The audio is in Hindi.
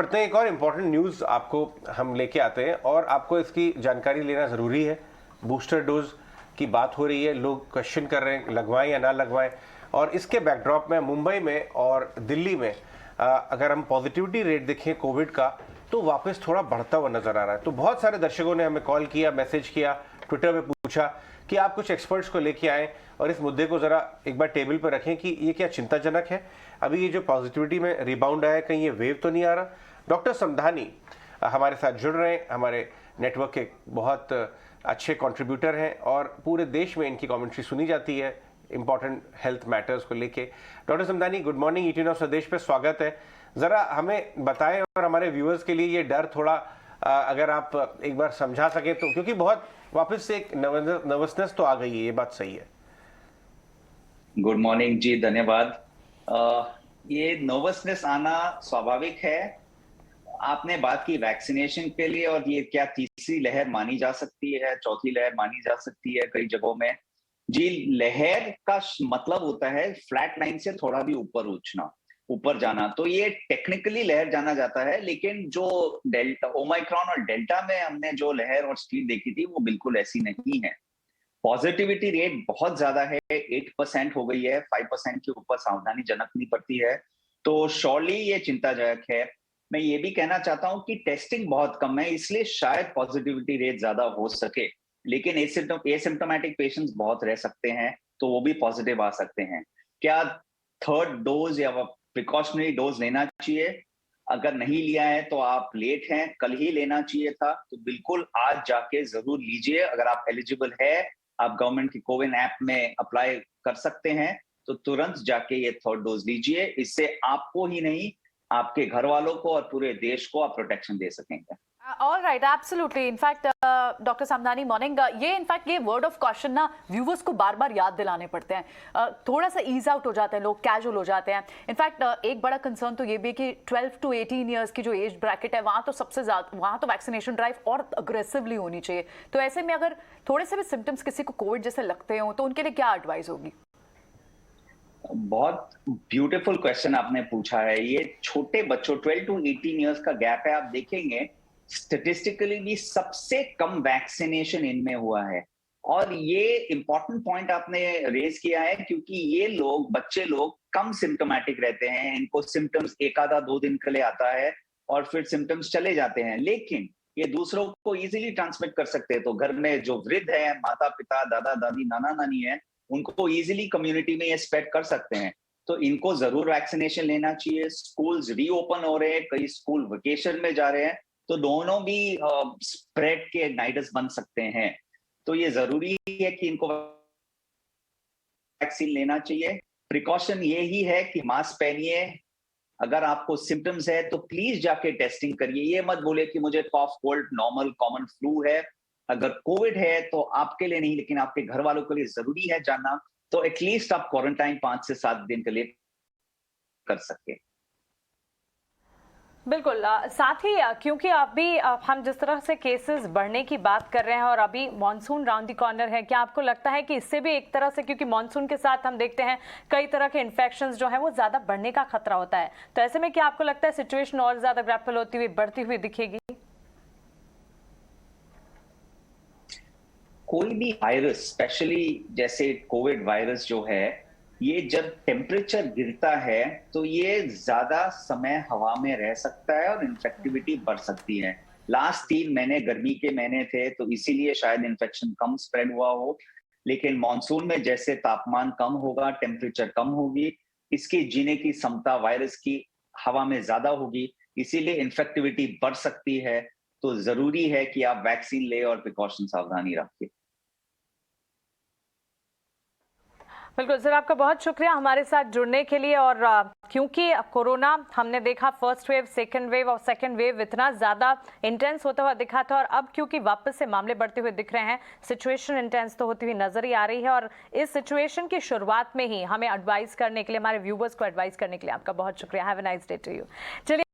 बढ़ते हैं, एक और इम्पोर्टेंट न्यूज़ आपको हम लेके आते हैं और आपको इसकी जानकारी लेना ज़रूरी है। बूस्टर डोज की बात हो रही है, लोग क्वेश्चन कर रहे हैं लगवाएं या ना लगवाएं, और इसके बैकड्रॉप में मुंबई में और दिल्ली में अगर हम पॉजिटिविटी रेट देखें कोविड का तो वापस थोड़ा बढ़ता हुआ नजर आ रहा है। तो बहुत सारे दर्शकों ने हमें कॉल किया, मैसेज किया, ट्विटर पे पूछा कि आप कुछ एक्सपर्ट्स को लेके आएं और इस मुद्दे को जरा एक बार टेबल पर रखें कि ये क्या चिंताजनक है। अभी ये जो पॉजिटिविटी में रिबाउंड आया, कहीं ये वेव तो नहीं आ रहा। डॉक्टर समधानी हमारे साथ जुड़ रहे हैं, हमारे नेटवर्क के बहुत अच्छे कंट्रीब्यूटर हैं और पूरे देश में इनकी कमेंट्री सुनी जाती है इंपॉर्टेंट हेल्थ मैटर्स को लेके। Doctor Samdhani, good morning, 18 of स्वदेश पे स्वागत है। जरा हमें बताएं और हमारे व्यूअर्स के लिए ये डर थोड़ा अगर आप एक बार समझा सके तो, क्योंकि बहुत वापस से एक नर्वसनेस तो आ गई है, ये बात सही है। गुड मॉर्निंग जी, धन्यवाद। ये नर्वसनेस आना स्वाभाविक है। आपने बात की वैक्सीनेशन के लिए, और ये क्या तीसरी लहर मानी जा सकती है, चौथी लहर मानी जा सकती है कई जगहों में। जी, लहर का मतलब होता है फ्लैट लाइन से थोड़ा भी ऊपर उठना, ऊपर जाना, तो ये टेक्निकली लहर जाना जाता है। लेकिन जो डेल्टा, ओमाइक्रॉन और डेल्टा में हमने जो लहर और स्पीड देखी थी वो बिल्कुल ऐसी नहीं है। पॉजिटिविटी रेट बहुत ज्यादा है, 8% हो गई है, 5% के ऊपर सावधानी जनकनी पड़ती है, तो श्योरली ये चिंताजनक है। मैं ये भी कहना चाहता हूं कि टेस्टिंग बहुत कम है, इसलिए शायद पॉजिटिविटी रेट ज्यादा हो सके, लेकिन एसिम्प्टोमेटिक पेशेंट्स बहुत रह सकते हैं, तो वो भी पॉजिटिव आ सकते हैं। क्या थर्ड डोज या प्रिकॉशनरी डोज लेना चाहिए? अगर नहीं लिया है तो आप लेट हैं, कल ही लेना चाहिए था, तो बिल्कुल आज जाके जरूर लीजिए। अगर आप एलिजिबल है, आप गवर्नमेंट की कोविन ऐप में अप्लाई कर सकते हैं, तो तुरंत जाके ये थर्ड डोज लीजिए। इससे आपको ही नहीं, आपके घर वालों को और पूरे देश को आप प्रोटेक्शन दे सकेंगे। All right, absolutely. In fact doctor Samdhani, morning. ये वर्ड ऑफ कॉशन ना व्यूवर्स को बार बार याद दिलाने पड़ते हैं। थोड़ा सा ईज आउट हो जाते हैं लोग, कैजुअल हो जाते हैं। इनफैक्ट एक बड़ा कंसर्न तो ये भी कि 12 to 18 ईयर्स की जो एज ब्रैकेट है, वहाँ तो सबसे ज़्यादा, वहाँ तो वैक्सीनेशन ड्राइव और अग्रेसिवली होनी चाहिए। तो ऐसे में अगर थोड़े से भी सिम्टम्स किसी को कोविड जैसे लगते हो तो उनके लिए क्या एडवाइस होगी? बहुत ब्यूटीफुल क्वेश्चन आपने पूछा है। ये छोटे बच्चों, 12 to 18 ईयर्स का गैप है, आप देखेंगे स्टेटिस्टिकली भी सबसे कम वैक्सीनेशन इनमें हुआ है। और ये इंपॉर्टेंट पॉइंट आपने रेज किया है, क्योंकि ये लोग, बच्चे लोग कम सिम्टोमेटिक रहते हैं, इनको सिम्टम्स एक आधा 2 दिन के लिए आता है और फिर सिम्टम्स चले जाते हैं, लेकिन ये दूसरों को इजीली ट्रांसमिट कर सकते हैं। तो घर में जो वृद्ध है, माता पिता, दादा दादी, नाना नानी है, उनको इजीली कम्युनिटी में ये स्प्रेड कर सकते हैं। तो इनको जरूर वैक्सीनेशन लेना चाहिए। स्कूल्स रीओपन हो रहे हैं, कई स्कूल वेकेशन में जा रहे हैं, तो दोनों भी स्प्रेड के नाइडस बन सकते हैं। तो ये जरूरी है कि इनको वैक्सीन लेना चाहिए। प्रिकॉशन ये ही है कि मास्क पहनिए, अगर आपको सिम्टम्स है तो प्लीज जाके टेस्टिंग करिए। ये मत बोले कि मुझे कॉफ, कोल्ड, नॉर्मल कॉमन फ्लू है। अगर कोविड है तो आपके लिए नहीं, लेकिन आपके घर वालों के लिए जरूरी है जानना, तो एटलीस्ट आप क्वारंटाइन 5 से 7 दिन के लिए कर सके। बिल्कुल। साथ ही क्योंकि अभी हम जिस तरह से केसेस बढ़ने की बात कर रहे हैं और अभी मॉनसून राउंड द कॉर्नर है, क्या आपको लगता है कि इससे भी एक तरह से, क्योंकि मॉनसून के साथ हम देखते हैं कई तरह के इन्फेक्शंस जो है वो ज्यादा बढ़ने का खतरा होता है, तो ऐसे में क्या आपको लगता है सिचुएशन और ज्यादा ग्रैपल होती हुई, बढ़ती हुई दिखेगी? कोई भी वायरस, स्पेशली जैसे कोविड वायरस जो है, ये जब टेम्परेचर गिरता है तो ये ज्यादा समय हवा में रह सकता है और इन्फेक्टिविटी बढ़ सकती है। लास्ट 3 महीने गर्मी के महीने थे, तो इसीलिए शायद इन्फेक्शन कम स्प्रेड हुआ हो। लेकिन मॉनसून में जैसे तापमान कम होगा, टेम्परेचर कम होगी, इसकी जीने की क्षमता वायरस की हवा में ज्यादा होगी, इसीलिए इन्फेक्टिविटी बढ़ सकती है। तो जरूरी है कि आप वैक्सीन ले और प्रिकॉशन सावधानी रखें। बिल्कुल सर, आपका बहुत शुक्रिया हमारे साथ जुड़ने के लिए। और क्योंकि कोरोना हमने देखा फर्स्ट वेव, सेकंड वेव और सेकंड वेव इतना ज़्यादा इंटेंस होता हुआ दिखा था, और अब क्योंकि वापस से मामले बढ़ते हुए दिख रहे हैं, सिचुएशन इंटेंस तो होती हुई नजर ही आ रही है। और इस सिचुएशन की शुरुआत में ही हमें एडवाइस करने के लिए, हमारे व्यूवर्स को एडवाइस करने के लिए आपका बहुत शुक्रिया। Have a nice day to you. चलिए।